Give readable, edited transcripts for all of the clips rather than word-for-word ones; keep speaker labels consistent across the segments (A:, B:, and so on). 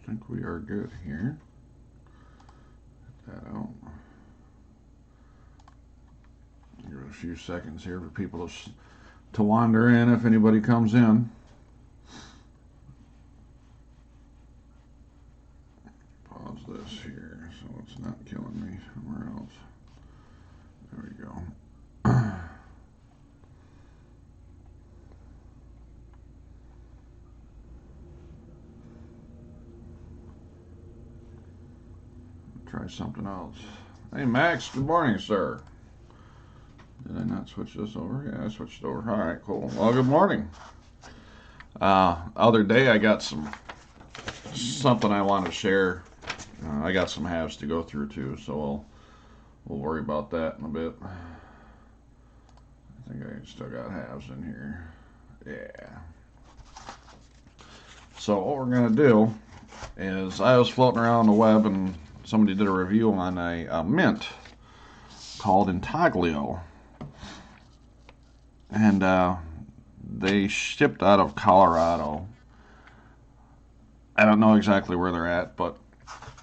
A: I think we are good here. Get that out. Give it a few seconds here for people to wander in if anybody comes in. Pause this here so it's not killing me somewhere else. There we go. Try something else. Hey Max, good morning, sir. Did I not switch this over? Yeah, I switched it over. All right, cool. Well, good morning. Other day I got something I want to share. I got some halves to go through too, so we'll worry about that in a bit. I think I still got halves in here. Yeah. So what we're gonna do is I was floating around the web and somebody did a review on a mint called Intaglio. And they shipped out of Colorado. I don't know exactly where they're at, but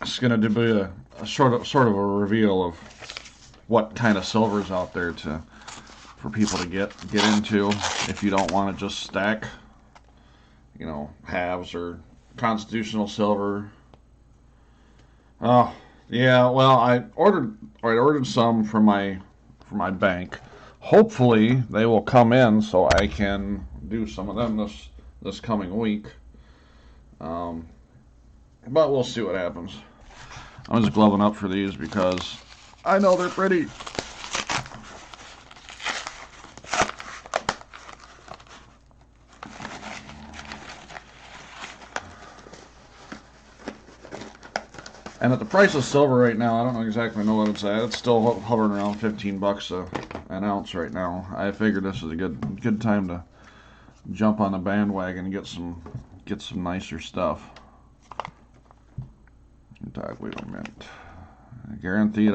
A: it's going to be a sort of a reveal of what kind of silver's out there for people to get into if you don't want to just stack, halves or constitutional silver. Oh, yeah. Well, I ordered some for my bank. Hopefully they will come in so I can do some of them this coming week. But we'll see what happens. I'm just gloving up for these because I know they're pretty. And at the price of silver right now, I don't exactly know what it's at. It's still hovering around $15 an ounce right now. I figured this is a good time to jump on the bandwagon and get some nicer stuff. Intaglio mint, guaranteed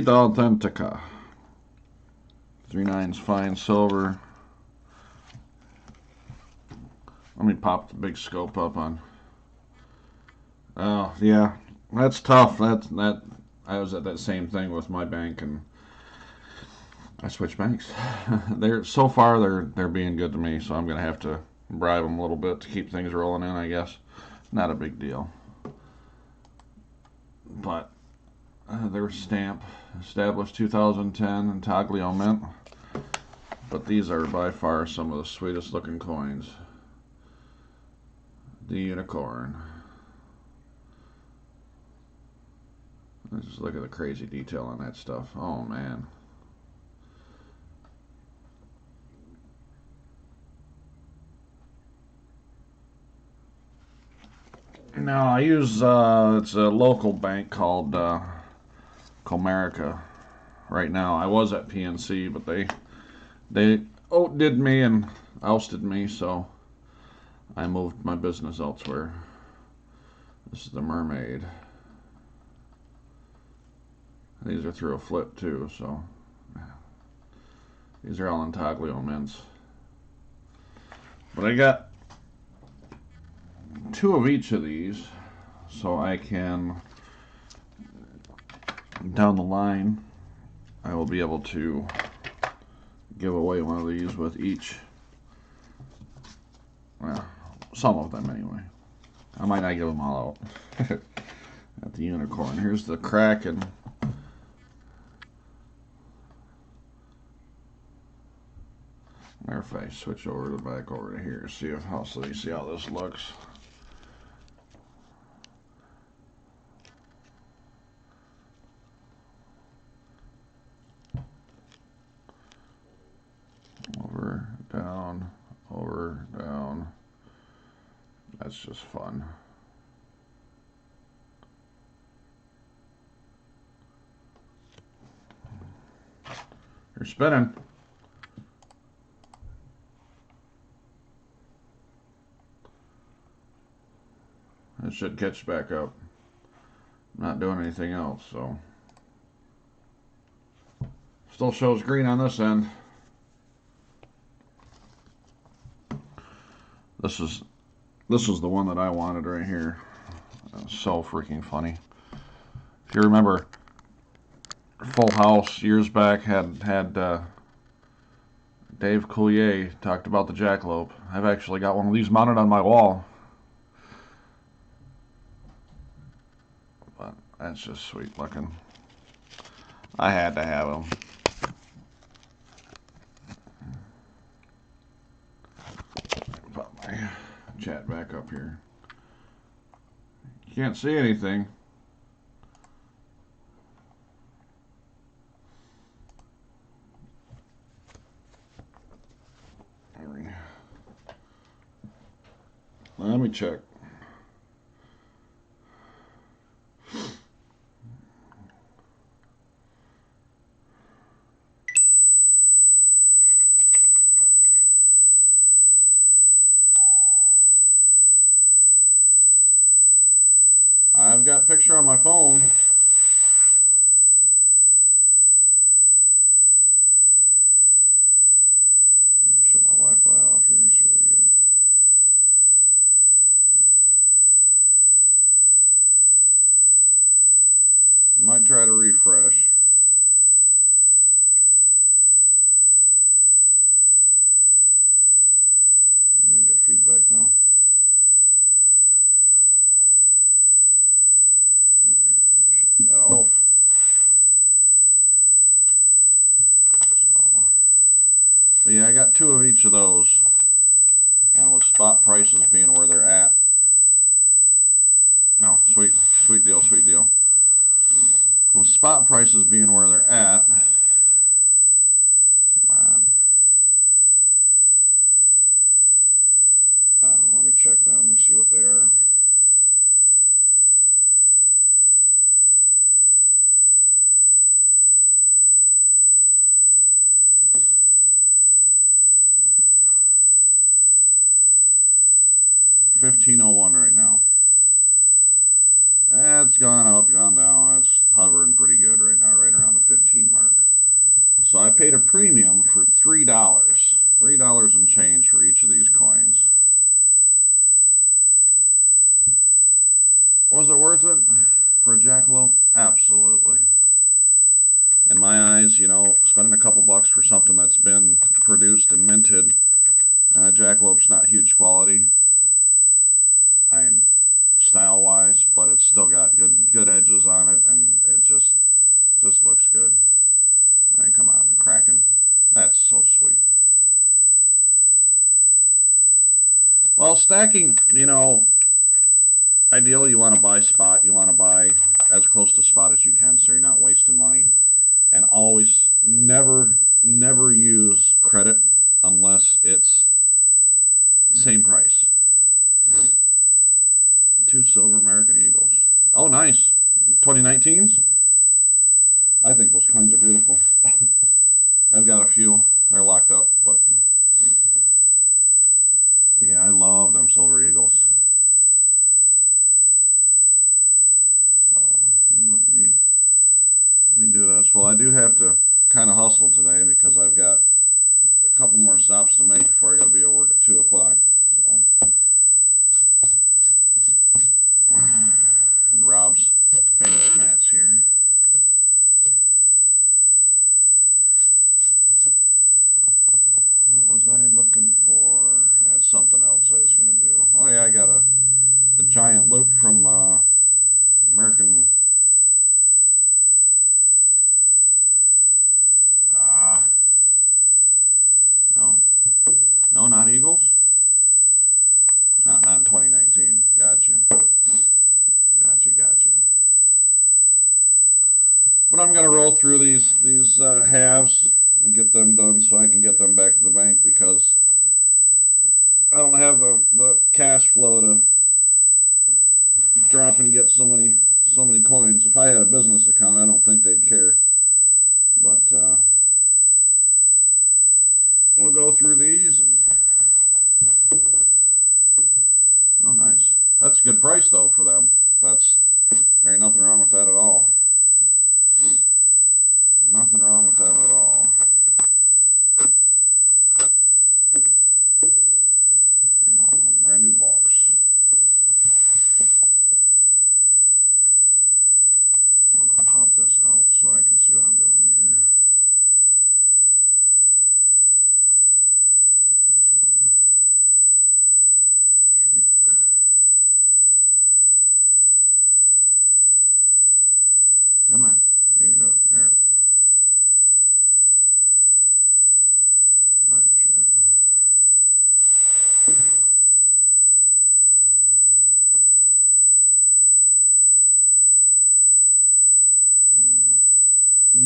A: authentica. 3/9 fine silver. Let me pop the big scope up on. Oh yeah, that's tough. That I was at that same thing with my bank, and I switched banks. They're being good to me, so I'm gonna have to bribe them a little bit to keep things rolling in. I guess not a big deal, but their stamp established 2010 Intaglio mint. But these are by far some of the sweetest looking coins. The unicorn. Just look at the crazy detail on that stuff. Oh man. No, I use it's a local bank called Comerica right now. I was at PNC, but they outdid me and ousted me, so I moved my business elsewhere. This is the Mermaid. These are through a flip too, so these are all Intaglio mints. But I got 2 of each of these, so I can, down the line, I will be able to give away one of these with each. Well, some of them anyway. I might not give them all out. At the unicorn. Here's the Kraken. Or if I switch over to back over to here, see how this looks. Over, down. That's just fun. You're spinning. It should catch back up. I'm not doing anything else, so. Still shows green on this end. This This was the one that I wanted right here. So freaking funny. If you remember, Full House years back had Dave Coulier talked about the jackalope. I've actually got one of these mounted on my wall. But that's just sweet looking. I had to have them. Put my chat back up here. You can't see anything. Let me check. I've got a picture on my phone. Shut my Wi-Fi off here and see what we get. Might try to refresh. I'm gonna get feedback now. I've got a picture on my phone. Alright, let me shut that off. So, but yeah, I got 2 of each of those. And with spot prices being where they're at. Oh, sweet deal, sweet deal. With spot prices being where they're at, come on. Let me check them and see what they are. $15.01 right now. It's gone up, gone down. It's hovering pretty good right now, right around the 15 mark. So I paid a premium for $3. $3 and change for each of these coins. Was it worth it for a jackalope? Absolutely. In my eyes, you know, spending a couple bucks for something that's been produced and minted, and that jackalope's not huge quality. I mean, style-wise, but it's still got good edges on it, and it just looks good. I mean, come on, the Kraken. That's so sweet. Well, stacking, you know, ideally you want to buy spot. You want to buy as close to spot as you can so you're not wasting money. And always, never use credit unless it's same price. 2 silver American Eagles. Oh, nice. 2019s? I think those coins are beautiful. I've got a few. They're locked up, but yeah, I love them Silver Eagles. So let me do this. Well, I do have to kind of hustle today because I've got a couple more stops to make before I got to be at work at 2 o'clock. So, and Rob's famous mats here. What was I looking for? I had something else I was going to do. Oh yeah, I got a giant loop from American. No, no, not Eagles. Not in 2019. Gotcha. But I'm gonna roll through these halves and get them done so I can get them back to the bank because I don't have the cash flow to drop and get so many coins. If I had a business account, I don't think they'd care. But we'll go through these and oh, nice. That's a good price though for them. There ain't nothing wrong with that at all. Nothing wrong with that at all. Brand new box.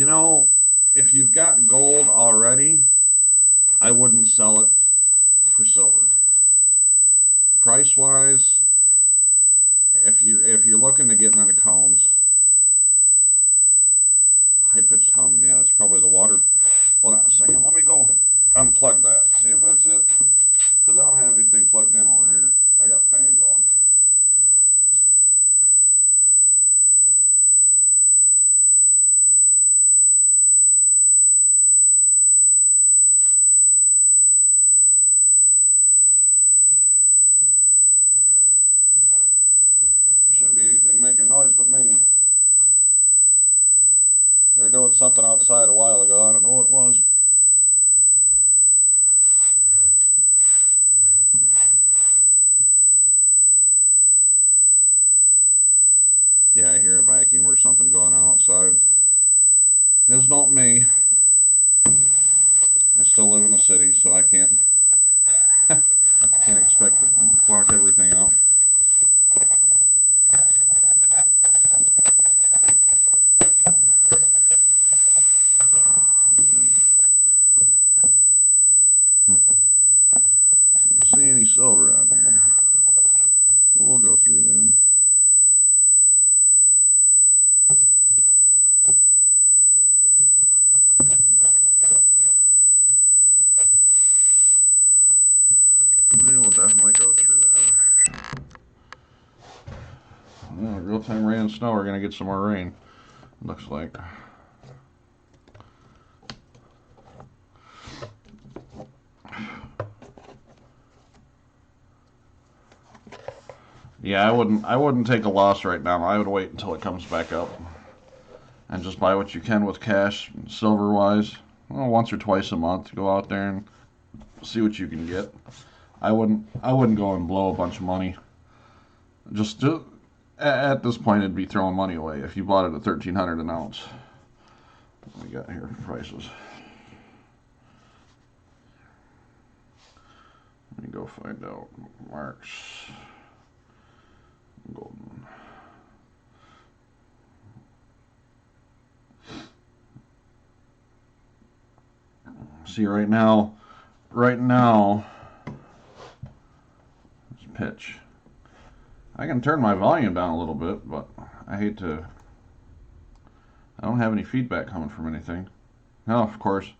A: You know, if you've got gold already, I wouldn't sell it for silver. Price wise, if you're looking to get into cones, high pitched hum, yeah, it's probably the water. Hold on a second, let me go unplug that, see if that's it. Because I don't have anything plugged in over here. I got the fan going. Shouldn't be anything making noise but me. They were doing something outside a while ago. I don't know what it was. Yeah, I hear a vacuum or something going on outside. It's not me. I still live in the city, so I can't can't expect to block everything out. I don't see any silver on there. But we'll go through them. We will definitely go through that. Well, real-time rain and snow. We're going to get some more rain, looks like. Yeah, I wouldn't take a loss right now. I would wait until it comes back up and just buy what you can with cash, silver wise. Well, once or twice a month, go out there and see what you can get. I wouldn't go and blow a bunch of money. Just at this point, it'd be throwing money away if you bought it at 1,300 an ounce. What we got here for prices? Let me go find out. Marks. Golden. See right now, pitch. I can turn my volume down a little bit, but I don't have any feedback coming from anything. No, of course.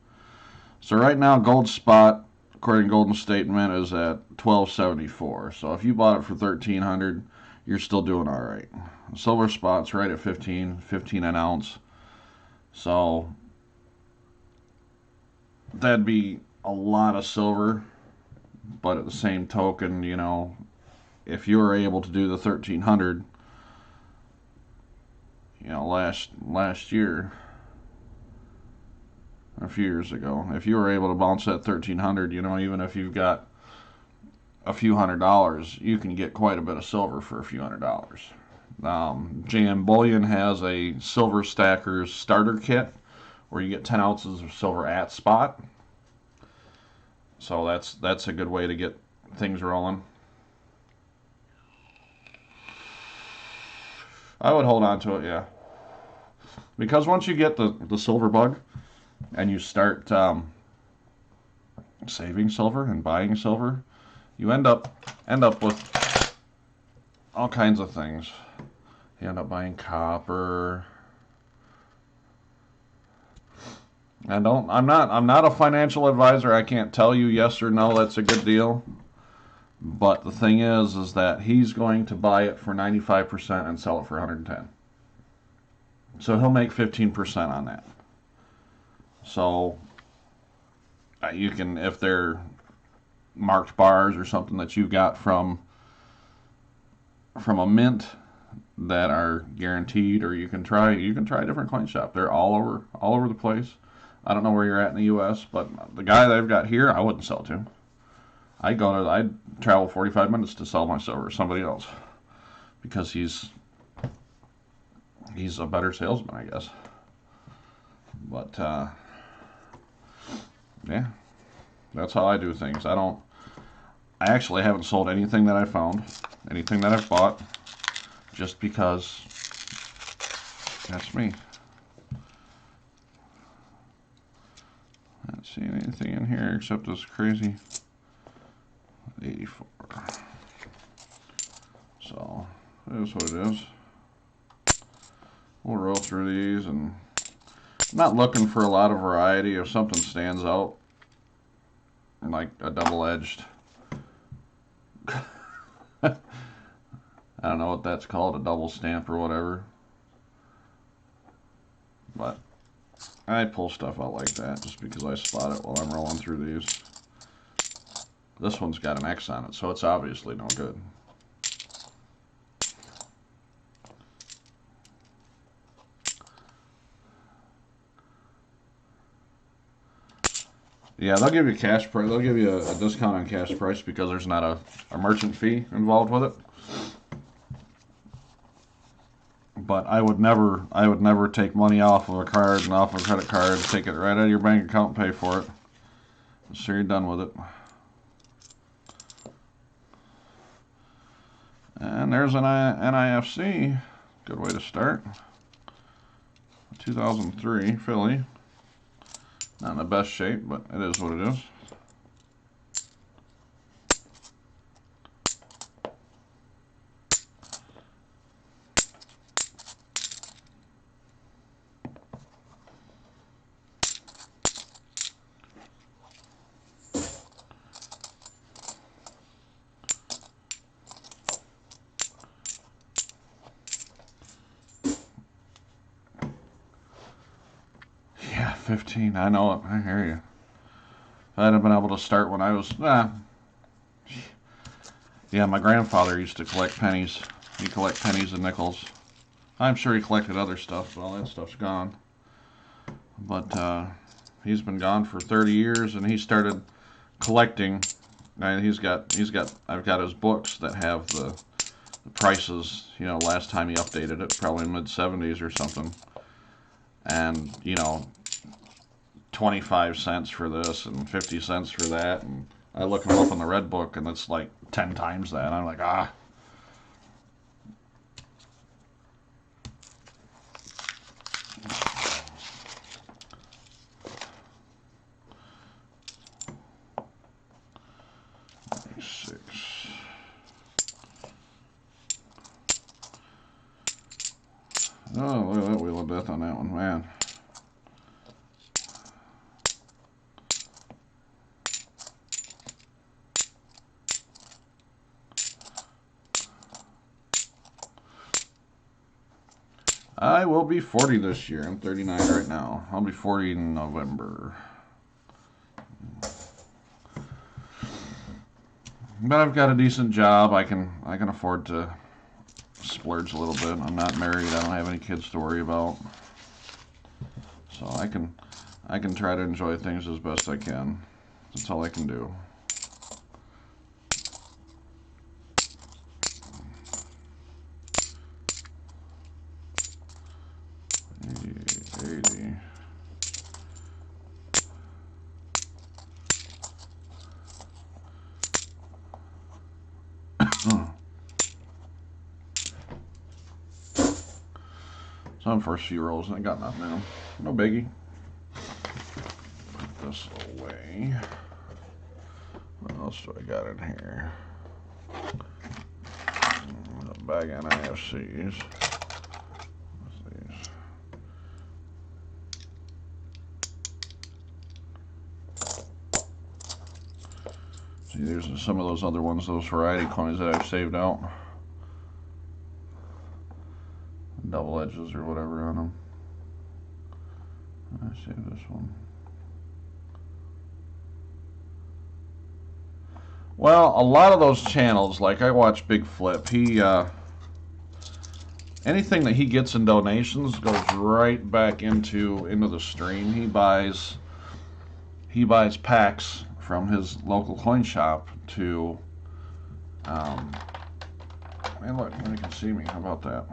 A: So right now, gold spot, according to Golden Statement, is at 1274. So if you bought it for 1,300, you're still doing all right. Silver spot's right at 15 an ounce. So that'd be a lot of silver. But at the same token, you know, if you were able to do the 1,300, you know, last year, a few years ago, if you were able to bounce that 1,300, you know, even if you've got a few $100s, you can get quite a bit of silver for a few $100s. JM Bullion has a Silver Stackers starter kit where you get 10 ounces of silver at spot. So that's a good way to get things rolling. I would hold on to it, yeah. Because once you get the silver bug and you start saving silver and buying silver, you end up with all kinds of things. You end up buying copper. I'm not a financial advisor. I can't tell you yes or no that's a good deal. But the thing is that he's going to buy it for 95% and sell it for 110. So he'll make 15% on that. So you can, if they're marked bars or something that you've got from a mint that are guaranteed, or you can try a different coin shop. They're all over the place. I don't know where you're at in the U.S., but the guy that I've got here, I wouldn't sell to. I'd travel 45 minutes to sell my silver to somebody else because he's a better salesman, I guess. But yeah, that's how I do things. I actually haven't sold anything that I found, anything that I've bought, just because that's me. here except this crazy 84. So it is what it is. We'll roll through these, and I'm not looking for a lot of variety. If something stands out, like a double-edged, I don't know what that's called, a double stamp or whatever. But I pull stuff out like that just because I spot it while I'm rolling through these. This one's got an X on it, so it's obviously no good. Yeah, they'll give you cash price. They'll give you a discount on cash price because there's not a merchant fee involved with it. But I would never take money off of a card and off of a credit card, take it right out of your bank account and pay for it. So you're done with it. And there's an NIFC. Good way to start. 2003 Philly. Not in the best shape, but it is what it is. Yeah, 15. I know it. I hear you. If I'd have been able to start when I was... Yeah, my grandfather used to collect pennies. He collected pennies and nickels. I'm sure he collected other stuff, but all that stuff's gone. But he's been gone for 30 years, and he started collecting. And I've got his books that have the prices, you know, last time he updated it, probably mid-70s or something. And, you know, 25 cents for this and 50 cents for that. And I look him up in the red book, and it's like 10 times that. I'm like, ah. Oh, look at that wheel of death on that one, man. I will be 40 this year. I'm 39 right now. I'll be 40 in November. But I've got a decent job. I can afford to splurge a little bit. I'm not married. I don't have any kids to worry about. So I can try to enjoy things as best I can. That's all I can do. So I'm first few rolls and I got nothing in them. No biggie. Put this away. What else do I got in here? A bag of NIFCs. What's these? See, there's some of those other ones, those variety coins that I've saved out. Double edges or whatever on them. I save this one. Well, a lot of those channels, like I watch Big Flip, he anything that he gets in donations goes right back into the stream. He buys packs from his local coin shop to man, look, you can see me. How about that?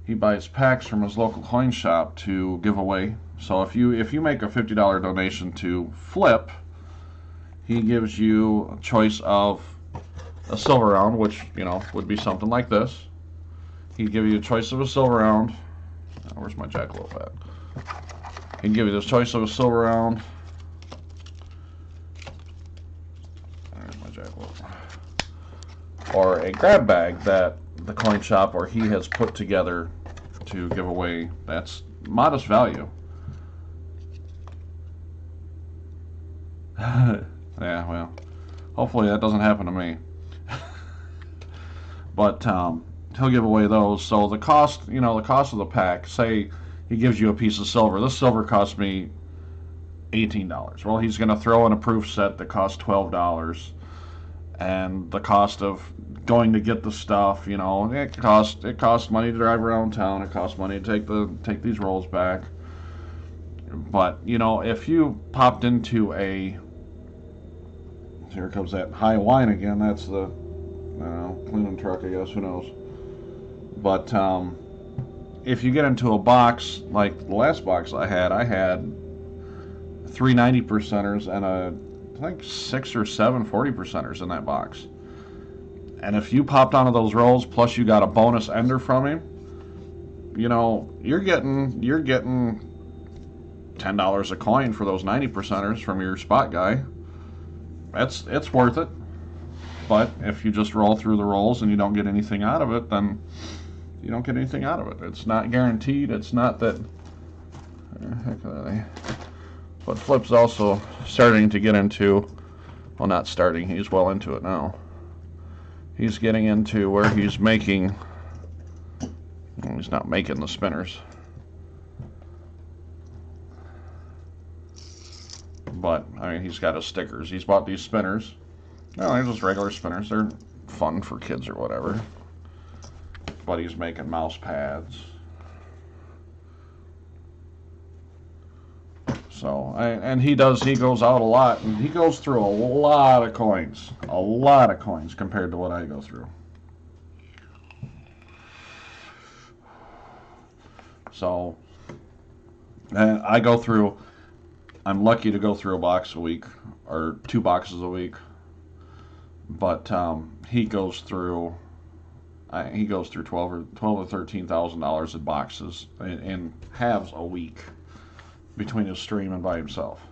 A: He buys packs from his local coin shop to give away. So if you make a $50 donation to Flip, he gives you a choice of a silver round, which, you know, would be something like this. He'd give you a choice of a silver round. Where's my jackalope at? He'd give you the choice of a silver round, or a grab bag that the coin shop or he has put together to give away. That's modest value. Yeah, well, hopefully that doesn't happen to me. But he'll give away those. So the cost, the cost of the pack, say he gives you a piece of silver. This silver cost me $18. Well, he's going to throw in a proof set that costs $12, and the cost of going to get the stuff, it costs money to drive around town. It costs money to take these rolls back. But if you popped into a, here comes that high line again. That's the, I don't know, cleaning truck, I guess. Who knows? But if you get into a box like the last box I had 3 90%ers and I think 6 or 7 40%ers in that box. And if you popped onto those rolls, plus you got a bonus ender from him, you're getting $10 a coin for those 90%ers from your spot guy. It's worth it. But if you just roll through the rolls and you don't get anything out of it, then you don't get anything out of it. It's not guaranteed. It's not that. Heck are they? But Flip's also starting to get into, well, not starting, he's well into it now. He's getting into where he's making, well, he's not making the spinners. But, I mean, he's got his stickers. He's bought these spinners. No, they're just regular spinners. They're fun for kids or whatever. But he's making mouse pads. So, and he goes out a lot, and he goes through a lot of coins compared to what I go through. So, and I'm lucky to go through a box a week, or 2 boxes a week, but he goes through $12 or $13,000 in boxes in halves a week between his stream and by himself.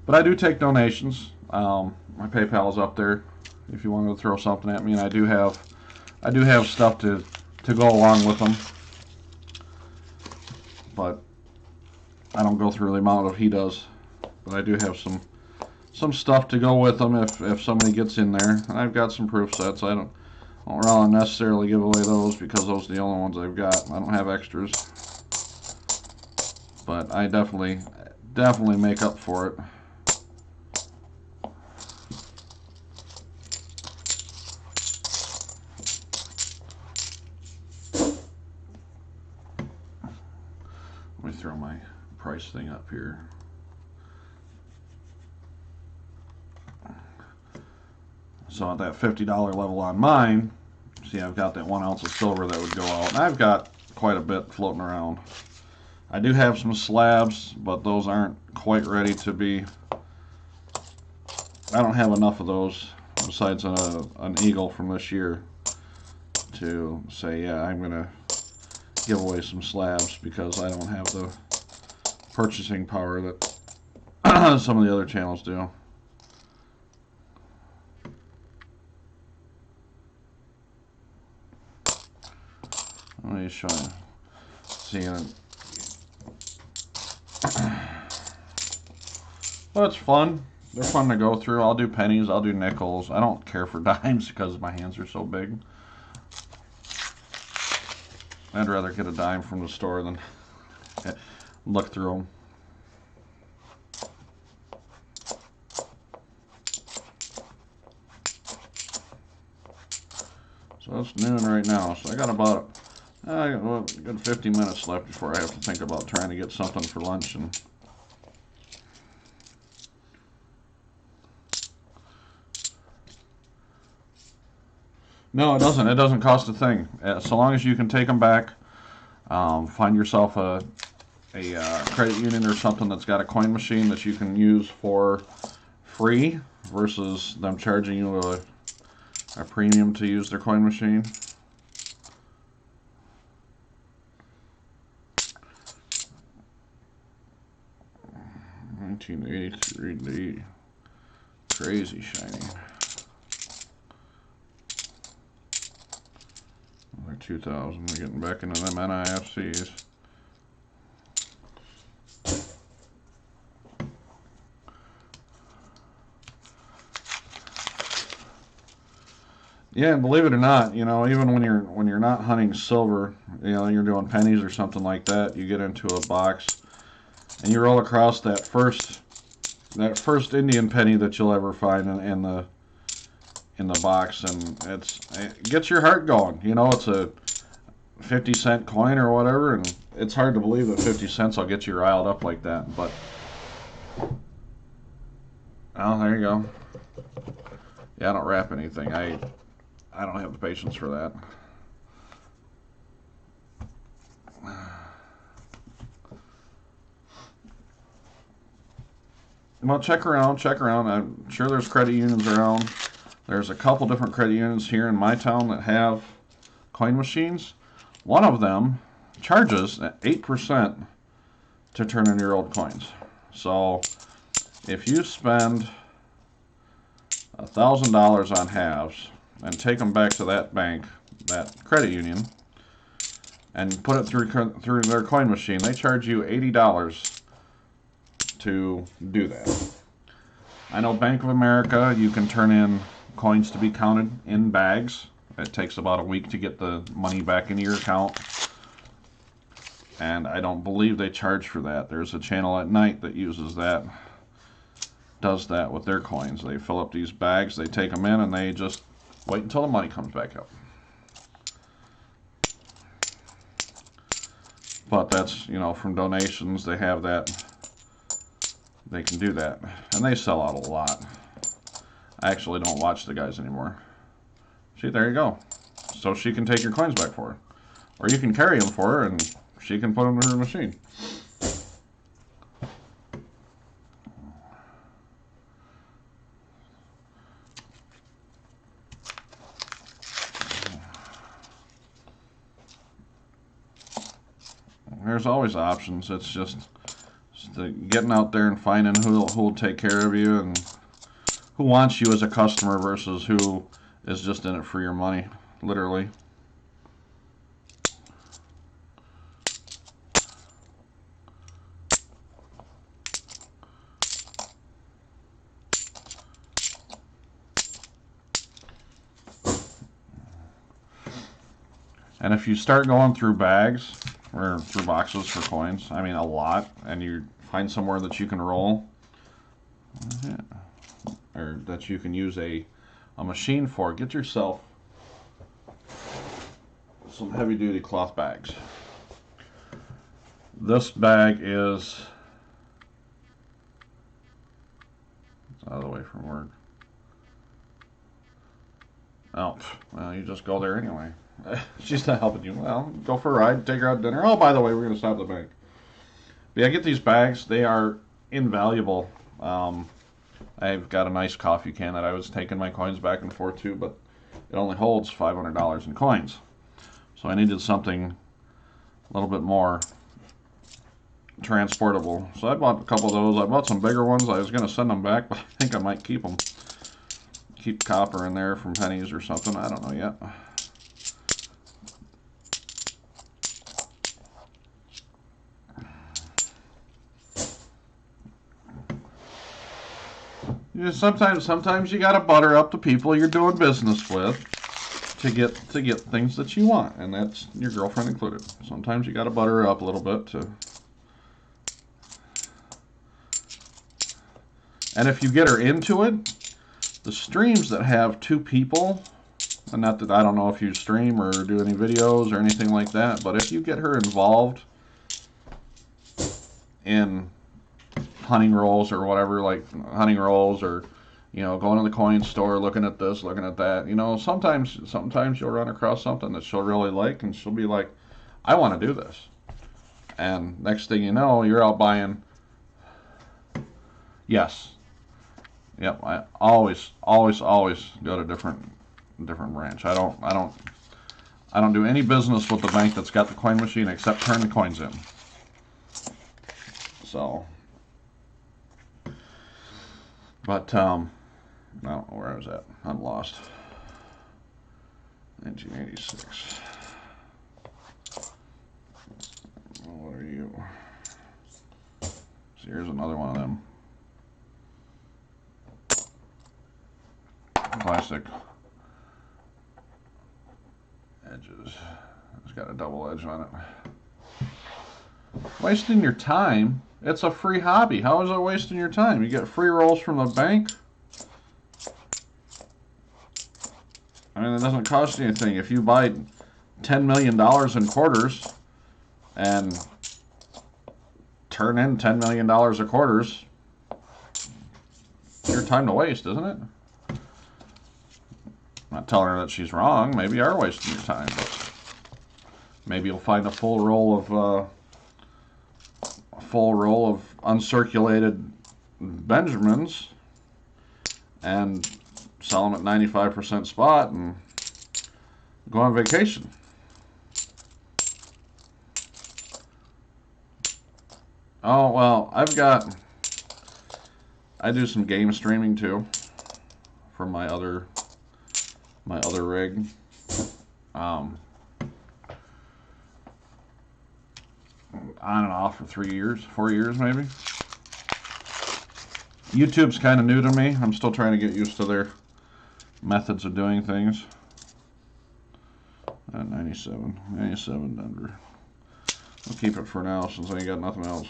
A: But I do take donations. My PayPal is up there if you want to throw something at me, and I do have stuff to go along with them. But I don't go through the amount of he does. But I do have some stuff to go with them if somebody gets in there. And I've got some proof sets. I don't really necessarily give away those because those are the only ones I've got. I don't have extras. But I definitely make up for it. Let me throw my price thing up here. So at that $50 level on mine, see, I've got that 1 ounce of silver that would go out. And I've got quite a bit floating around. I do have some slabs, but those aren't quite ready to be. I don't have enough of those, besides an eagle from this year, to say, yeah, I'm going to give away some slabs, because I don't have the purchasing power that some of the other channels do. Let me show you. See, well, it's fun. They're fun to go through. I'll do pennies. I'll do nickels. I don't care for dimes because my hands are so big. I'd rather get a dime from the store than look through them. So it's noon right now, so I got about a good 50 minutes left before I have to think about trying to get something for lunch. And no, it doesn't. It doesn't cost a thing. So long as you can take them back, find yourself a credit union or something that's got a coin machine that you can use for free versus them charging you a premium to use their coin machine. 1983D. Crazy shiny. Another 2000. We're getting back into them NIFCs. Yeah, and believe it or not, you know, even when you're not hunting silver, you know, you're doing pennies or something like that, you get into a box and you roll across that first Indian penny that you'll ever find in the box, and it gets your heart going. You know, it's a 50-cent coin or whatever, and it's hard to believe that 50 cents will get you riled up like that. But oh, there you go. Yeah, I don't wrap anything. I don't have the patience for that. Well, check around, check around. I'm sure there's credit unions around. There's a couple different credit unions here in my town that have coin machines. One of them charges 8% to turn in your old coins. So if you spend $1,000 on halves and take them back to that bank, that credit union, and put it through their coin machine, they charge you $80 to do that. I know Bank of America, you can turn in coins to be counted in bags. It takes about a week to get the money back into your account. And I don't believe they charge for that. There's a channel at night that uses that, does that with their coins. They fill up these bags, they take them in, and they just wait until the money comes back up. But that's, you know, from donations, they have that. They can do that. And they sell out a lot. I actually don't watch the guys anymore. See, there you go. So she can take your coins back for her. Or you can carry them for her and she can put them in her machine. There's always options. It's just getting out there and finding who'll take care of you and who wants you as a customer versus who is just in it for your money, literally. And if you start going through bags or through boxes for coins, I mean a lot, and you find somewhere that you can roll, or that you can use a machine for, get yourself some heavy duty cloth bags. This bag is, it's out of the way from work. Oh, well, you just go there anyway. She's not helping you. Well, go for a ride, take her out to dinner. Oh, by the way, we're going to stop at the bank. But yeah, get these bags. They are invaluable. I've got a nice coffee can that I was taking my coins back and forth to, but it only holds $500 in coins. So I needed something a little bit more transportable. So I bought a couple of those. I bought some bigger ones. I was going to send them back, but I think I might keep them. Keep copper in there from pennies or something. I don't know yet. Yeah, sometimes you gotta butter up the people you're doing business with to get things that you want, and that's your girlfriend included. Sometimes you gotta butter her up a little bit to. And if you get her into it, the streams that have two people, and not that I don't know if you stream or do any videos or anything like that, but if you get her involved in hunting rolls or whatever, like hunting rolls, or you know, going to the coin store, looking at this, looking at that, you know, sometimes you'll run across something that she'll really like, and she'll be like, I want to do this. And next thing you know, you're out buying. Yes. Yep. I always go to different branch. I don't do any business with the bank that's got the coin machine except turn the coins in. So But I don't know where I was at. I'm lost. 1986. What are you? So here's another one of them. Plastic edges. It's got a double edge on it. Wasting your time? It's a free hobby. How is it wasting your time? You get free rolls from the bank. I mean, it doesn't cost you anything. If you buy $10 million in quarters and turn in $10 million of quarters, your time to waste, isn't it? I'm not telling her that she's wrong. Maybe you are wasting your time, but maybe you'll find a full roll of uncirculated Benjamins and sell them at 95% spot and go on vacation. Oh, well, I do some game streaming too from my other rig. On and off for 3 years, 4 years maybe. YouTube's kind of new to me. I'm still trying to get used to their methods of doing things. 97 Denver. I'll keep it for now since I ain't got nothing else.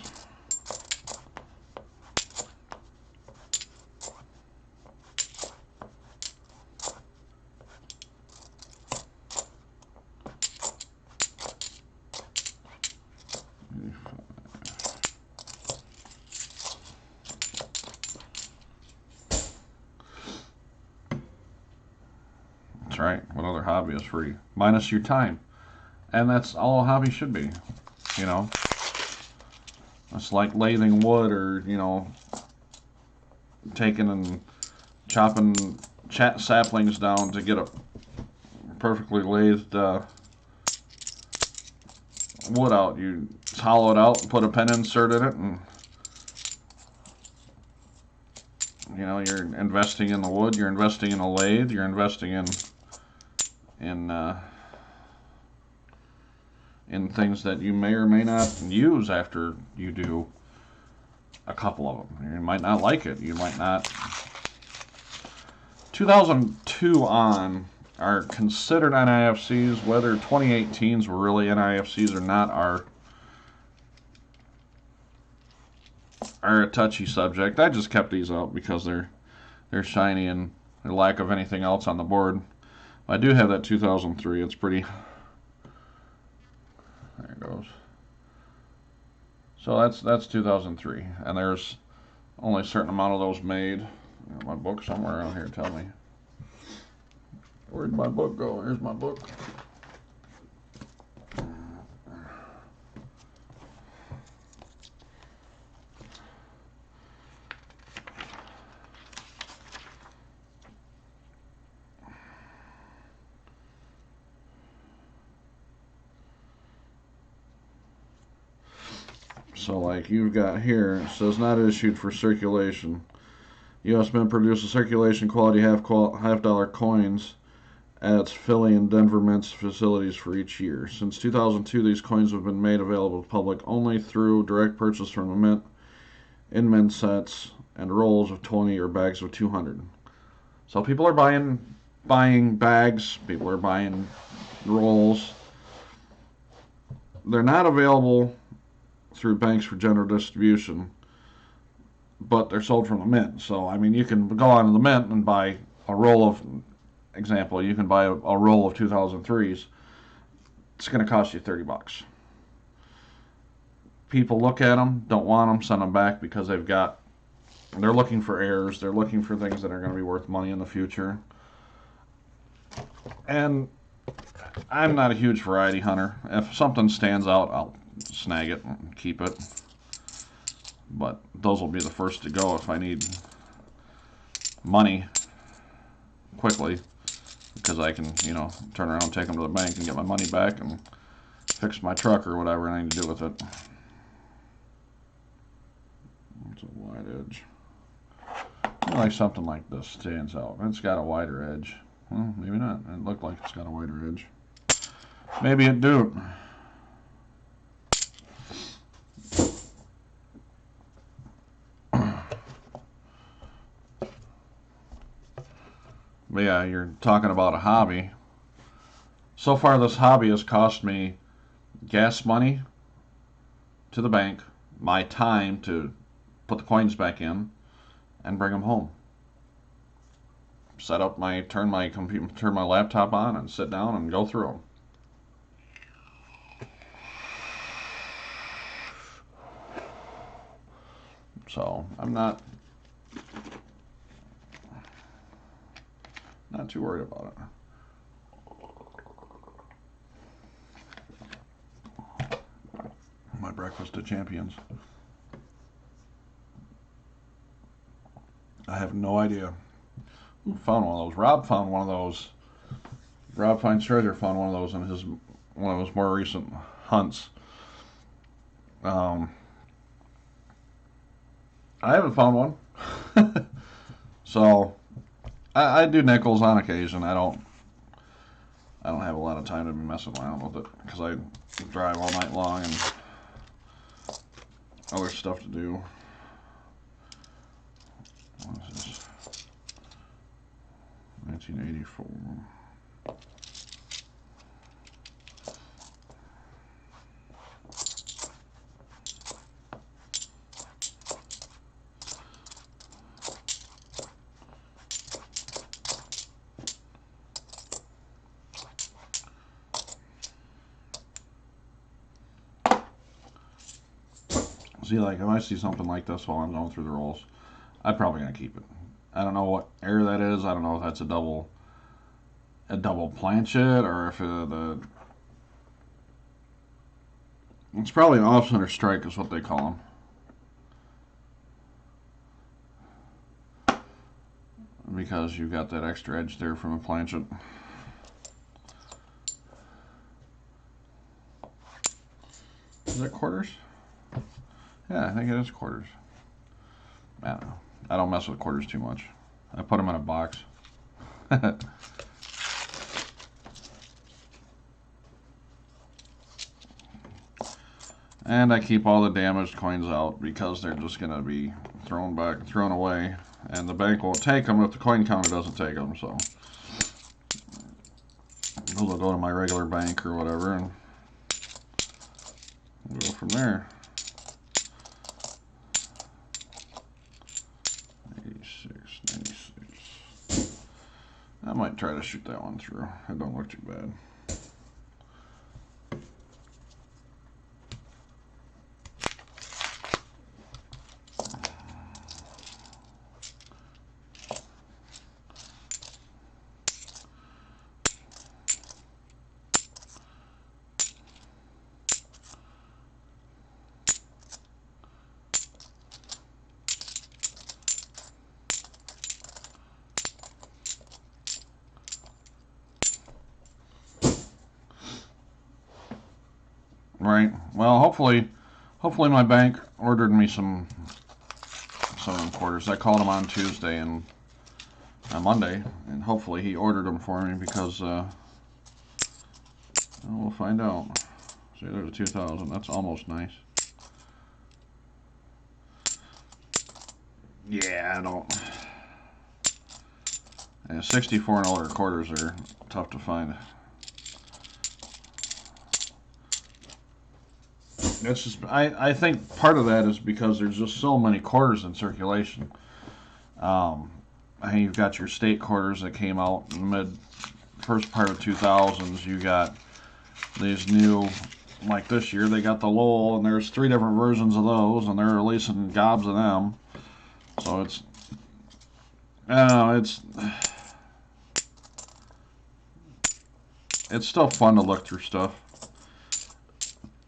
A: That's right. What other hobby is free? Minus your time. And that's all a hobby should be. You know? It's like lathing wood or, taking and chopping saplings down to get a perfectly lathed wood out. You hollow it out and put a pen insert in it, and you're investing in the wood, you're investing in a lathe, you're investing in things that you may or may not use after you do a couple of them. You might not like it. You might not. 2002 on are considered NIFCs. Whether 2018s were really NIFCs or not are a touchy subject. I just kept these out because they're shiny and their lack of anything else on the board. I do have that 2003. It's pretty. There it goes. So that's 2003, and there's only a certain amount of those made. My book somewhere around here. Tell me. Where'd my book go? Here's my book. So like you've got here, it says not issued for circulation. U.S. Mint produces circulation quality half dollar coins at its Philly and Denver Mint's facilities for each year. Since 2002, these coins have been made available to the public only through direct purchase from the mint, in mint sets, and rolls of 20 or bags of 200. So people are buying bags, people are buying rolls. They're not available through banks for general distribution, but they're sold from the mint. So, I mean, you can go on to the mint and buy a roll of, example, you can buy a roll of 2003s. It's going to cost you $30. People look at them, don't want them, send them back because they're looking for errors. They're looking for things that are going to be worth money in the future. And I'm not a huge variety hunter. If something stands out, I'll snag it and keep it. But those will be the first to go if I need money quickly, because I can, turn around, take them to the bank and get my money back and fix my truck or whatever I need to do with it. It's a wide edge. like something like this stands out. It's got a wider edge. Well, maybe not. It looked like it's got a wider edge. Maybe it do. But yeah, you're talking about a hobby. So far, this hobby has cost me gas money to the bank, my time to put the coins back in, and bring them home. Turn my laptop on, and sit down and go through them. So I'm not too worried about it. My breakfast of champions. I have no idea who found one of those. Rob found one of those. Rob Finds Treasure found one of those in one of his more recent hunts. I haven't found one. So I do nickels on occasion. I don't have a lot of time to be messing around with it because I drive all night long and other stuff to do. What is this? 1984. See, like, if I see something like this while I'm going through the rolls, I'm probably going to keep it. I don't know what air that is. I don't know if that's a double planchet or if it's probably an off-center strike is what they call them. Because you've got that extra edge there from a planchet. Is that quarters? Yeah, I think it is quarters. I don't know. I don't mess with quarters too much. I put them in a box. And I keep all the damaged coins out because they're just going to be thrown away. And the bank won't take them if the coin counter doesn't take them. So those will go to my regular bank or whatever and we'll go from there. 86, 96. I might try to shoot that one through. It don't look too bad. Right. Well, hopefully my bank ordered me some quarters. I called him on Tuesday and on Monday, and hopefully he ordered them for me because we'll find out. See, there's a 2000. That's almost nice. Yeah, I don't. Yeah, 64 and older quarters are tough to find. It's just, I think part of that is because there's just so many quarters in circulation. I think you've got your state quarters that came out in the first part of 2000s. You got these new, like this year, they got the Lowell, and there's 3 different versions of those, and they're releasing gobs of them. So it's, I don't know, it's still fun to look through stuff.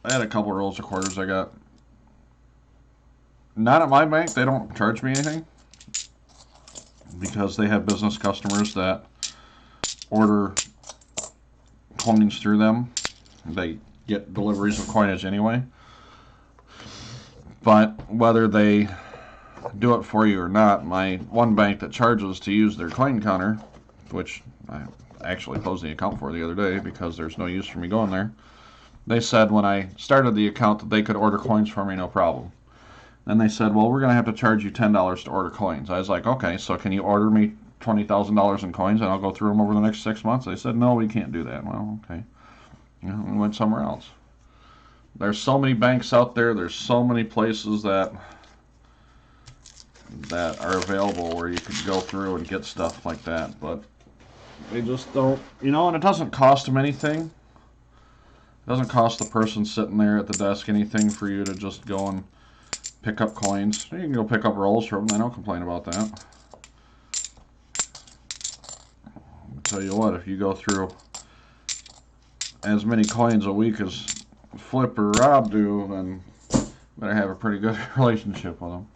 A: I had a couple of rolls of quarters I got. Not at my bank. They don't charge me anything because they have business customers that order coins through them. They get deliveries of coinage anyway. But whether they do it for you or not. My one bank that charges to use their coin counter, which I actually closed the account for the other day because there's no use for me going there. They said when I started the account that they could order coins for me, no problem. Then they said, well, we're going to have to charge you $10 to order coins. I was like, okay, so can you order me $20,000 in coins and I'll go through them over the next 6 months? They said, no, we can't do that. Well, okay. We went somewhere else. There's so many banks out there. There's so many places that are available where you could go through and get stuff like that. But they just don't, and it doesn't cost them anything. It doesn't cost the person sitting there at the desk anything for you to just go and pick up coins. You can go pick up rolls from them. They don't complain about that. I'll tell you what, if you go through as many coins a week as Flip or Rob do, then you better have a pretty good relationship with them.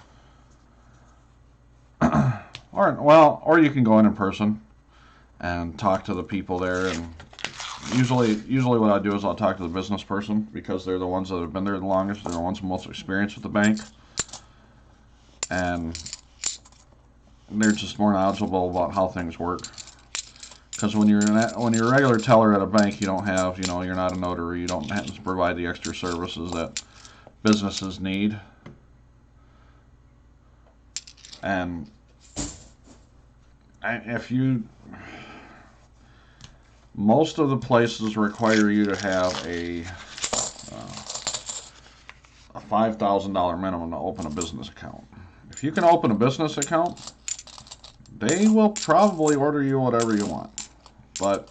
A: Or you can go in person and talk to the people there. And usually what I do is I'll talk to the business person because they're the ones that have been there the longest. They're the ones most experienced with the bank, and they're just more knowledgeable about how things work. Because when you're a regular teller at a bank, you don't have, you're not a notary. You don't have to provide the extra services that businesses need. And most of the places require you to have a $5,000 minimum to open a business account. If you can open a business account, they will probably order you whatever you want. But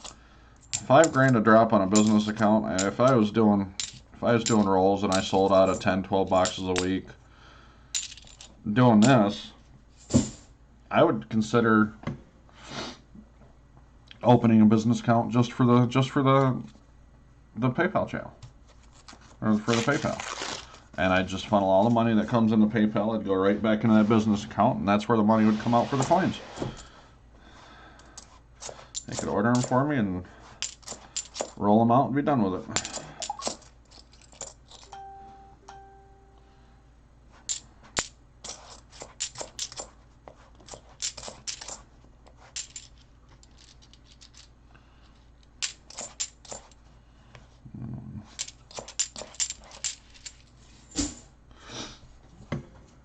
A: $5,000 to drop on a business account, if I was doing rolls and I sold out of 10, 12 boxes a week, doing this, I would consider opening a business account just for the PayPal channel, or for the PayPal. And I'd just funnel all the money that comes into PayPal. I'd go right back into that business account, and that's where the money would come out for the coins. They could order them for me and roll them out and be done with it.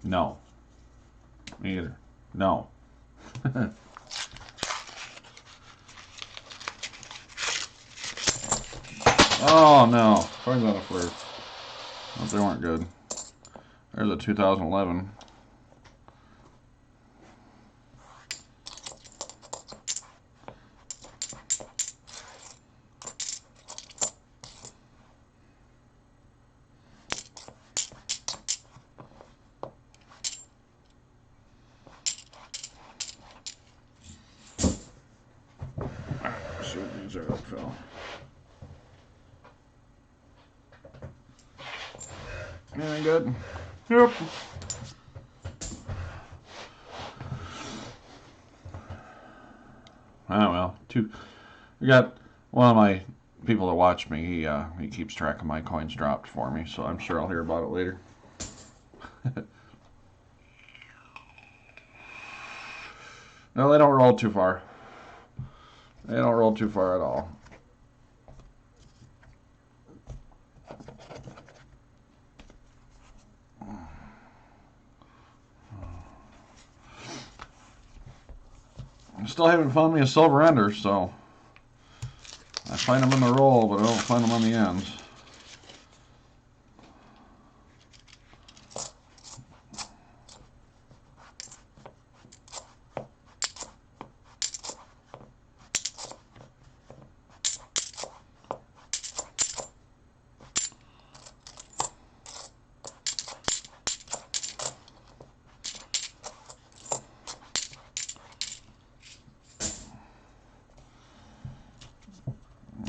A: No. Me either. No. Oh no. Coins on a flirt. Oh, they weren't good. There's a 2011. These are that fell. Anything good? Yep. Oh well. We got one of my people that watch me. He keeps track of my coins dropped for me, so I'm sure I'll hear about it later. No, they don't roll too far. They don't roll too far at all. I still haven't found me a silver ender, so I find them in the roll, but I don't find them on the ends.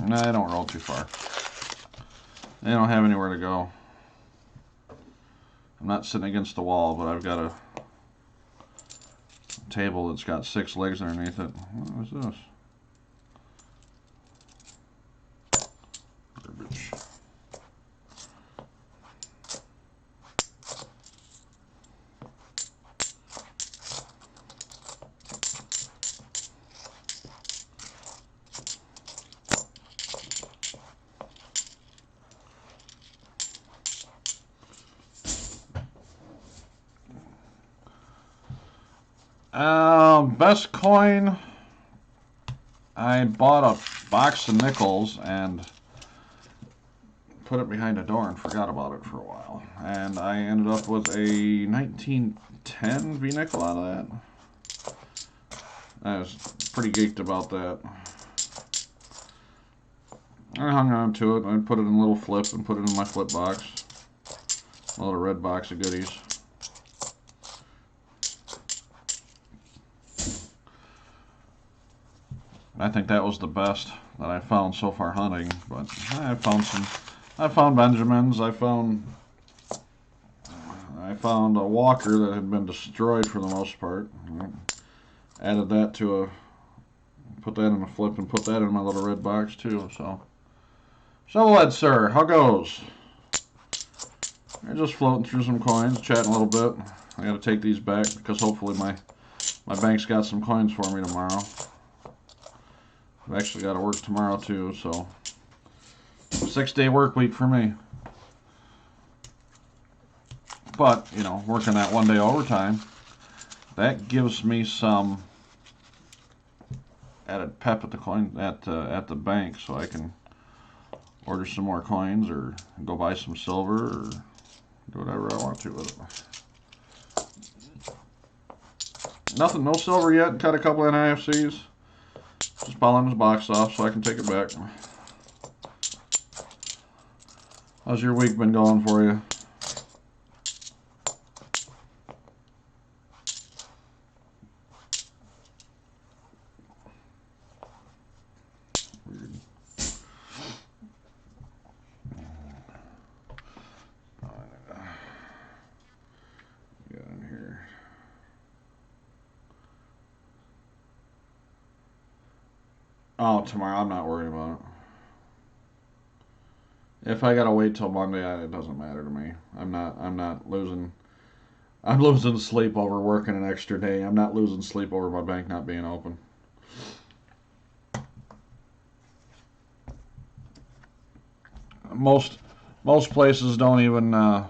A: No, they don't roll too far. They don't have anywhere to go. I'm not sitting against the wall, but I've got a table that's got 6 legs underneath it. What is this? Garbage. Best coin. I bought a box of nickels and put it behind a door and forgot about it for a while. And I ended up with a 1910 V-nickel out of that. I was pretty geeked about that. I hung on to it. I put it in a little flip and put it in my flip box. A little red box of goodies. I think that was the best that I found so far hunting, but I found Benjamins, I found a walker that had been destroyed for the most part. Added that to put that in a flip and put that in my little red box too, so. Shovelhead, sir, how goes? I'm just floating through some coins, chatting a little bit. I gotta take these back because hopefully my bank's got some coins for me tomorrow. I've actually got to work tomorrow too, so 6-day work week for me. But, you know, working that 1 day overtime, that gives me some added pep at the bank, so I can order some more coins or go buy some silver or do whatever I want to with it. Nothing, no silver yet. Cut a couple of NIFCs. Just piling this box off so I can take it back. How's your week been going for you? Weird. Get in here. Oh, tomorrow, I'm not worried about it. If I gotta wait till Monday, it doesn't matter to me. I'm not losing. I'm losing sleep over working an extra day. I'm not losing sleep over my bank not being open. Most places don't even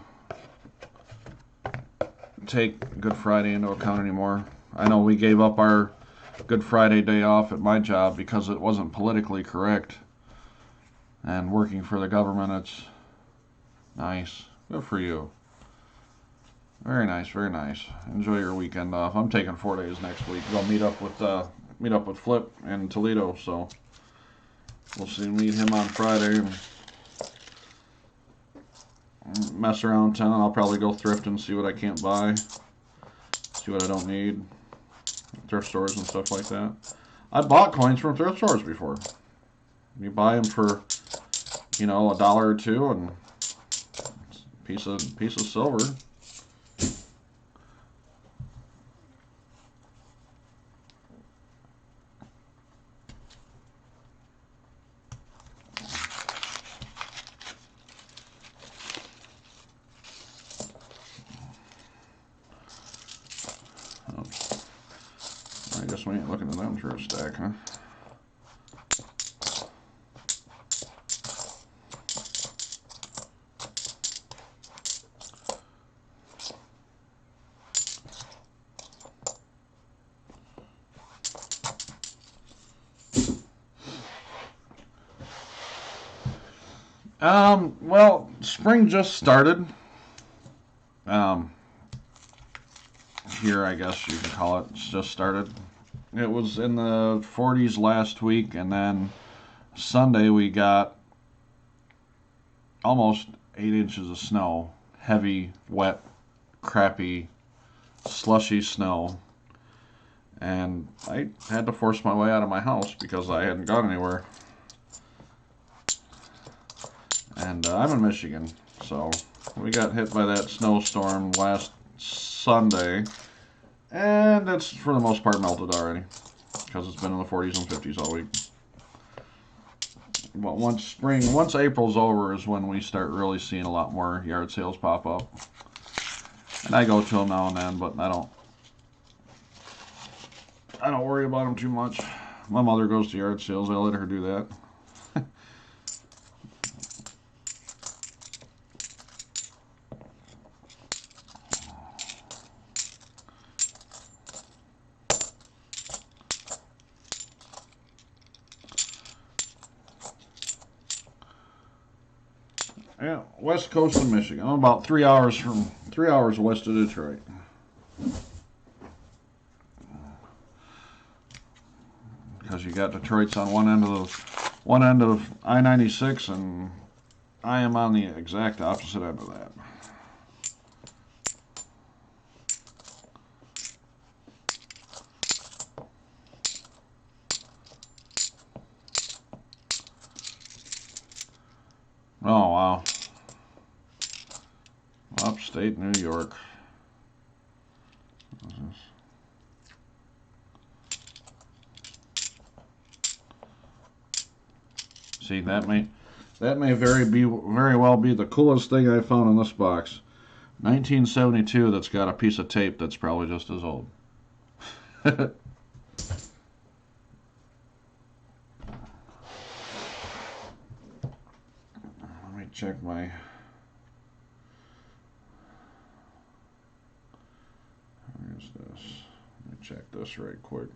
A: take Good Friday into account anymore. I know we gave up our Good Friday day off at my job because it wasn't politically correct. And working for the government, it's nice. Good for you. Very nice, very nice. Enjoy your weekend off. I'm taking 4 days next week. Go meet up with Flip in Toledo. So we'll meet him on Friday and mess around town. I'll probably go thrift and see what I can't buy, see what I don't need. Thrift stores and stuff like that. I bought coins from thrift stores before. You buy them for, you know, $1 or $2 and piece of silver. I guess we ain't looking at them for a stack, huh? Well, spring just started. Here, I guess you can call it. It's just started. It was in the 40s last week, and then Sunday we got almost 8 inches of snow. Heavy, wet, crappy, slushy snow. And I had to force my way out of my house because I hadn't gone anywhere. And I'm in Michigan, so we got hit by that snowstorm last Sunday, and it's for the most part melted already because it's been in the 40s and 50s all week. But once April's over is when we start really seeing a lot more yard sales pop up. And I go to them now and then, but I don't worry about them too much. My mother goes to yard sales. I let her do that. Yeah, west coast of Michigan. I'm about 3 hours west of Detroit. Because you got Detroit's on one end of I-96, and I am on the exact opposite end of that. Oh wow, upstate New York. See, that may very well be the coolest thing I found in this box. 1972. That's got a piece of tape that's probably just as old. Let me check my. Where's this? Let me check this right quick.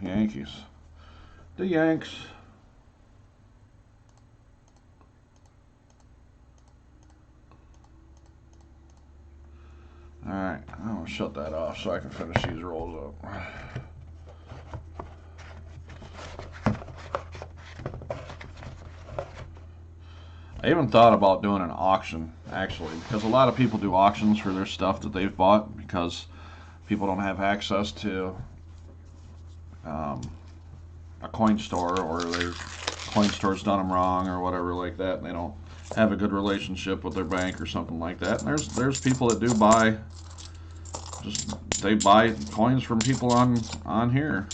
A: Yankees. The Yanks. Alright, I'm going to shut that off so I can finish these rolls up. I even thought about doing an auction, actually, because a lot of people do auctions for their stuff that they've bought because people don't have access to a coin store, or their coin store's done them wrong or whatever like that, and they don't have a good relationship with their bank or something like that. And there's people that do buy, they buy coins from people on here.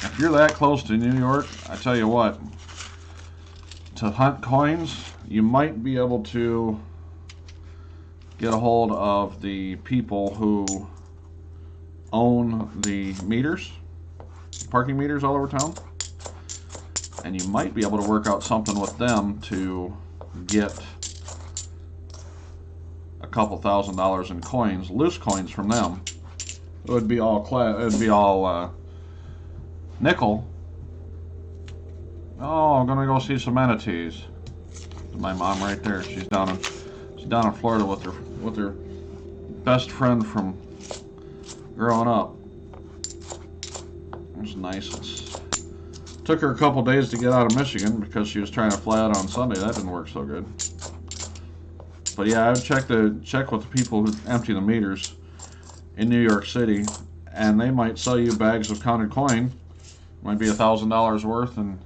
A: If you're that close to New York, I tell you what, to hunt coins, you might be able to get a hold of the people who own the meters, parking meters all over town, and you might be able to work out something with them to get a couple $1,000s in coins, loose coins from them. It would be all nickel. Oh, I'm gonna go see some manatees. My mom right there. She's down in Florida with her best friend from growing up. It was nice. Took her a couple days to get out of Michigan because she was trying to fly out on Sunday. That didn't work so good. But yeah, I would check with the people who empty the meters in New York City, and they might sell you bags of counted coin. Might be $1,000 worth in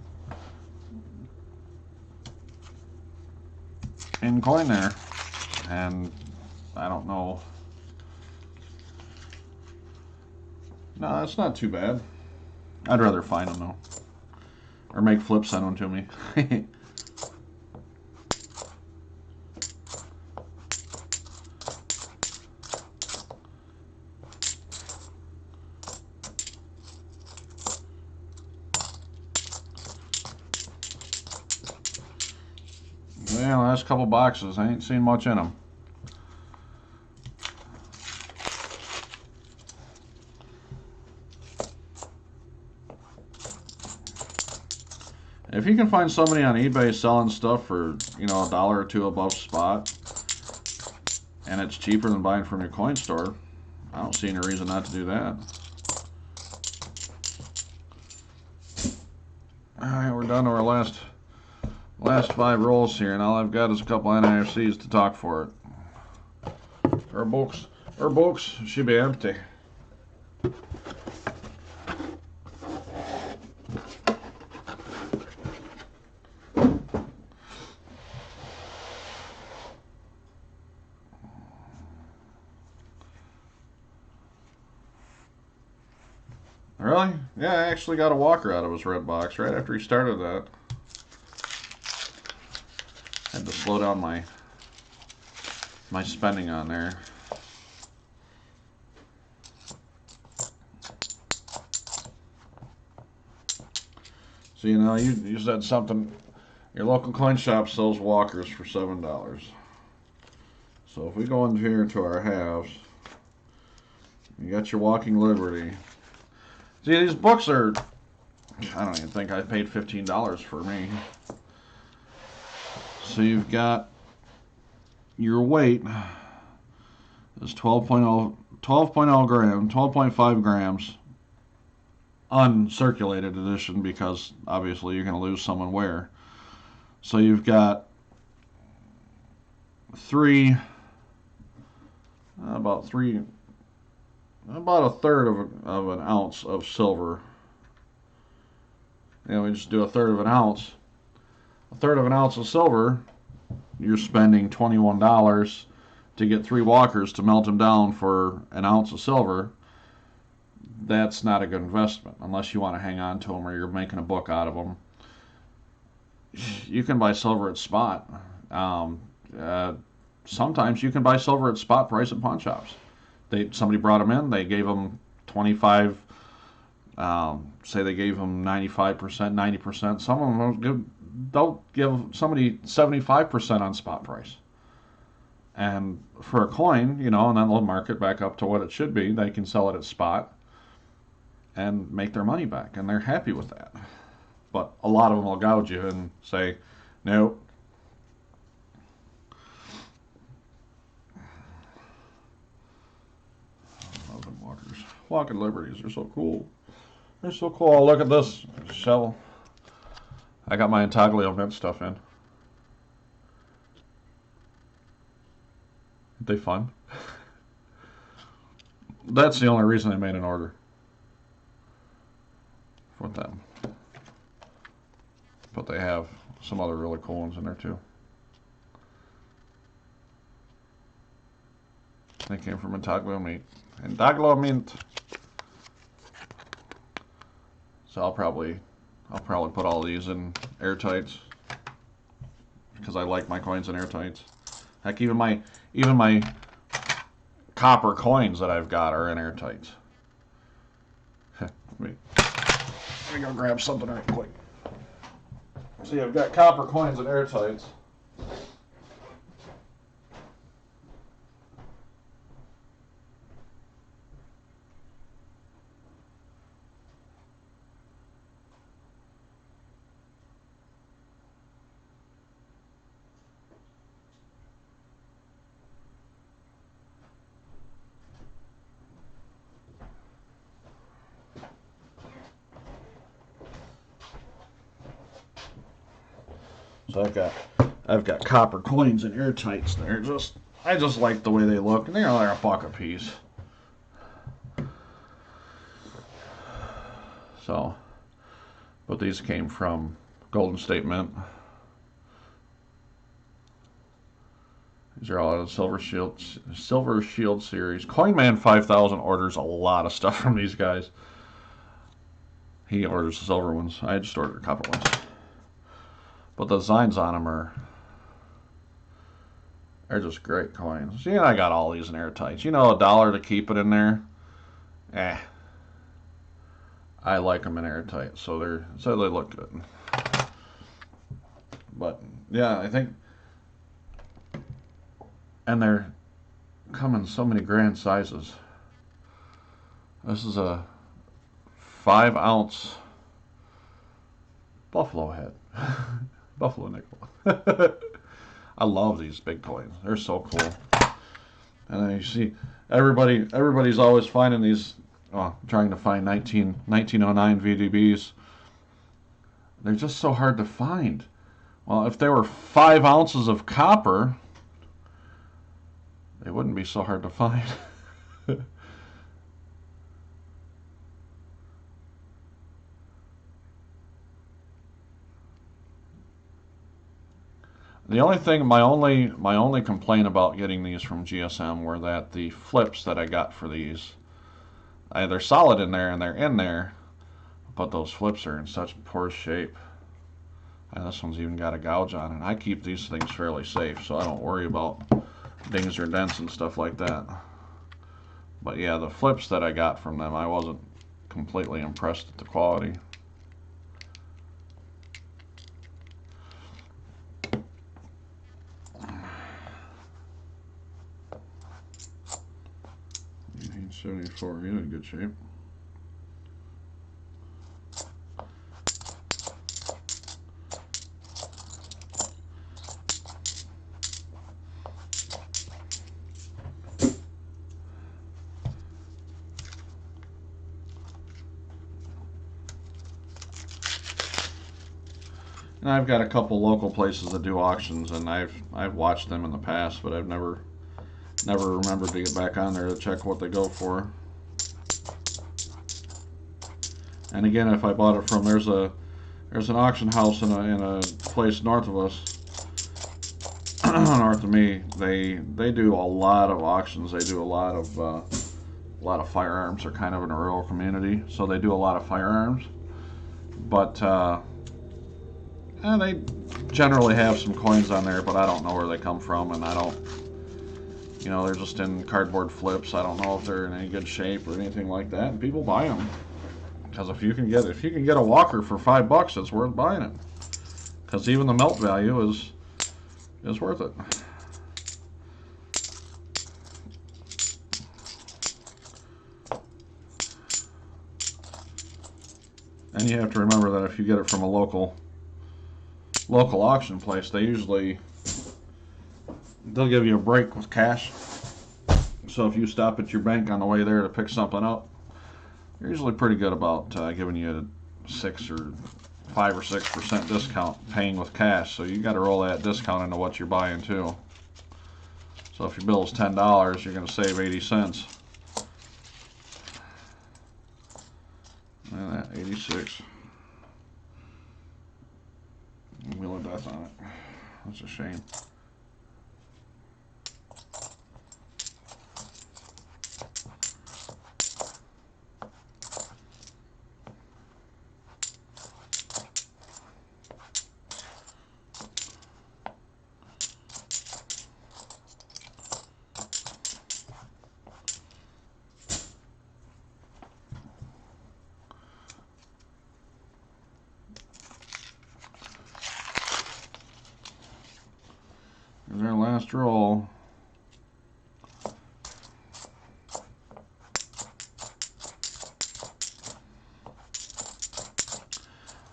A: coin there, and I don't know. No, that's not too bad. I'd rather find them though, or make Flip send them to me. Well, last couple boxes, I ain't seen much in them. If you can find somebody on eBay selling stuff for, $1 or $2 above spot, and it's cheaper than buying from your coin store, I don't see any reason not to do that. Alright, we're down to our last 5 rolls here, and all I've got is a couple NIFCs to talk for it. Our books should be empty. Really? Yeah, I actually got a walker out of his red box right after he started that. Had to slow down my spending on there. So you said something. Your local coin shop sells walkers for $7. So if we go in here to our halves, you got your Walking Liberty. See, these books are, I don't even think I paid $15 for me. So you've got your weight is 12.0 gram, 12.5 grams, uncirculated edition because obviously you're going to lose some in wear. So you've got about a third of an ounce of silver. We just do a third of an ounce. A third of an ounce of silver, you're spending $21 to get 3 walkers to melt them down for an ounce of silver. That's not a good investment unless you want to hang on to them or you're making a book out of them. You can buy silver at spot. Sometimes you can buy silver at spot price at pawn shops. Somebody brought them in. They gave them 25. Say they gave them 95%, 90%. Some of them they'll give somebody 75% on spot price. And for a coin, and then they'll mark it back up to what it should be. They can sell it at spot and make their money back, and they're happy with that. But a lot of them will gouge you and say, nope. Walking Liberties are so cool. They're so cool. Oh, look at this shell. I got my Intaglio Mint stuff in. Aren't they fun? That's the only reason I made an order for them. But they have some other really cool ones in there too. They came from Intaglio Mint. Intaglio Mint. So I'll probably put all these in airtights because I like my coins in airtights. Heck, even my copper coins that I've got are in airtights. Let me go grab something right quick. See, I've got copper coins in airtights. So I've got copper coins in airtights. I just like the way they look, and they're $1 a piece. So, but these came from Golden State Mint. These are all out of the Silver Shield series. Coinman 5000 orders a lot of stuff from these guys. He orders the silver ones. I just ordered copper ones. But the designs on them are just great coins. I got all these in airtights. $1 to keep it in there. I like them in airtight, so they look good. But yeah, I think, and they're come in so many grand sizes. This is a 5-ounce buffalo head. Buffalo nickel. I love these big coins. They're so cool. And then you see everybody's always finding these, trying to find 1909 VDBs. They're just so hard to find. Well, if they were 5 ounces of copper, they wouldn't be so hard to find. The only thing, my only complaint about getting these from GSM were that the flips that I got for these, they're solid in there and they're in there, but those flips are in such poor shape. And this one's even got a gouge on it. I keep these things fairly safe, so I don't worry about dings or dents and stuff like that. But yeah, the flips that I got from them, I wasn't completely impressed at the quality. $18.74, he's in good shape. And I've got a couple local places that do auctions, and I've watched them in the past, but I've never remembered to get back on there to check what they go for. And again, if I bought it from there's an auction house in a place north of us, north of me. They do a lot of auctions. They do a lot of firearms. They're kind of in a rural community, so they do a lot of firearms. But they generally have some coins on there, but I don't know where they come from, and I don't, they're just in cardboard flips. I don't know if they're in any good shape or anything like that. And people buy them because if you can get a Walker for $5, it's worth buying it. Because even the melt value is worth it. And you have to remember that if you get it from a local auction place, they'll give you a break with cash. So if you stop at your bank on the way there to pick something up, they're usually pretty good about giving you a 5 or 6% discount paying with cash. So you got to roll that discount into what you're buying too. So if your bill is $10, you're going to save 80 cents. And that 86. Wheel of Death on it. That's a shame. Here's our last roll.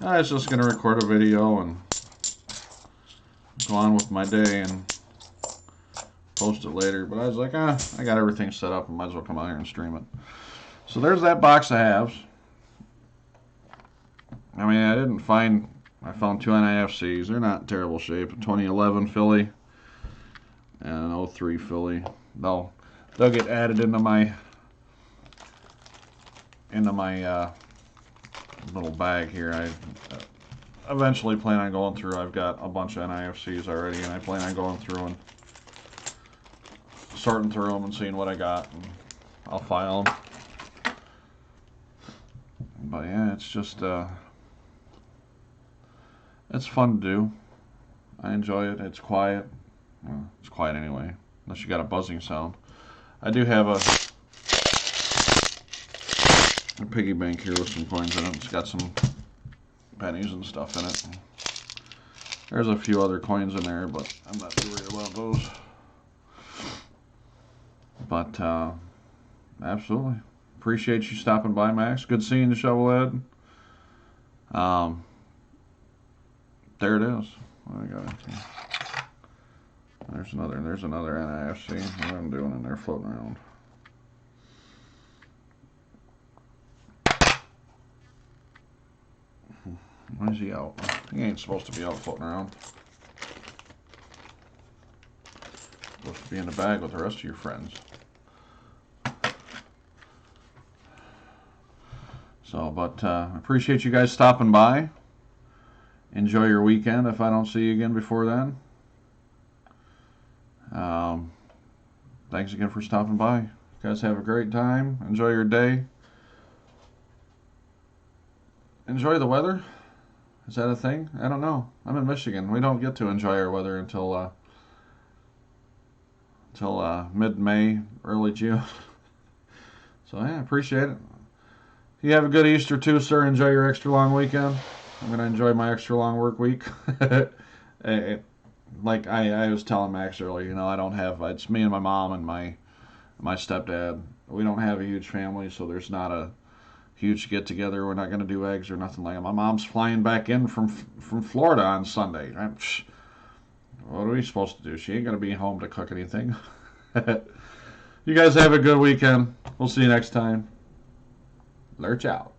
A: I was just going to record a video and go on with my day and post it later, but I was like, I got everything set up, I might as well come out here and stream it. So there's that box of halves. I mean, I found two NIFCs. They're not in terrible shape. A 2011 Philly and an 03 Philly. They'll get added into my little bag here. I eventually plan on going through. I've got a bunch of NIFCs already, and I plan on going through and sorting through them and seeing what I got, and I'll file them. But yeah, it's just it's fun to do. I enjoy it. It's quiet. Well, it's quiet anyway, unless you got a buzzing sound. I do have a piggy bank here with some coins in it. It's got some pennies and stuff in it. There's a few other coins in there, but I'm not too worried about those. But absolutely appreciate you stopping by, Max. Good seeing you, Shovelhead. There it is. What I got it. There's another NIFC. What I'm doing in there floating around. Why is he out? He ain't supposed to be out floating around. Supposed to be in the bag with the rest of your friends. So, but appreciate you guys stopping by. Enjoy your weekend if I don't see you again before then. Thanks again for stopping by. You guys have a great time. Enjoy your day. enjoy the weather? Is that a thing? I don't know. I'm in Michigan. We don't get to enjoy our weather until mid-May, early June. So yeah, I appreciate it. You have a good Easter too, sir. Enjoy your extra long weekend. I'm gonna enjoy my extra long work week. Eh, like I was telling Max earlier, I don't have. It's me and my mom and my stepdad. We don't have a huge family, so there's not a huge get together. We're not gonna do eggs or nothing like that. My mom's flying back in from Florida on Sunday. What are we supposed to do? She ain't gonna be home to cook anything. You guys have a good weekend. We'll see you next time. Lurch out.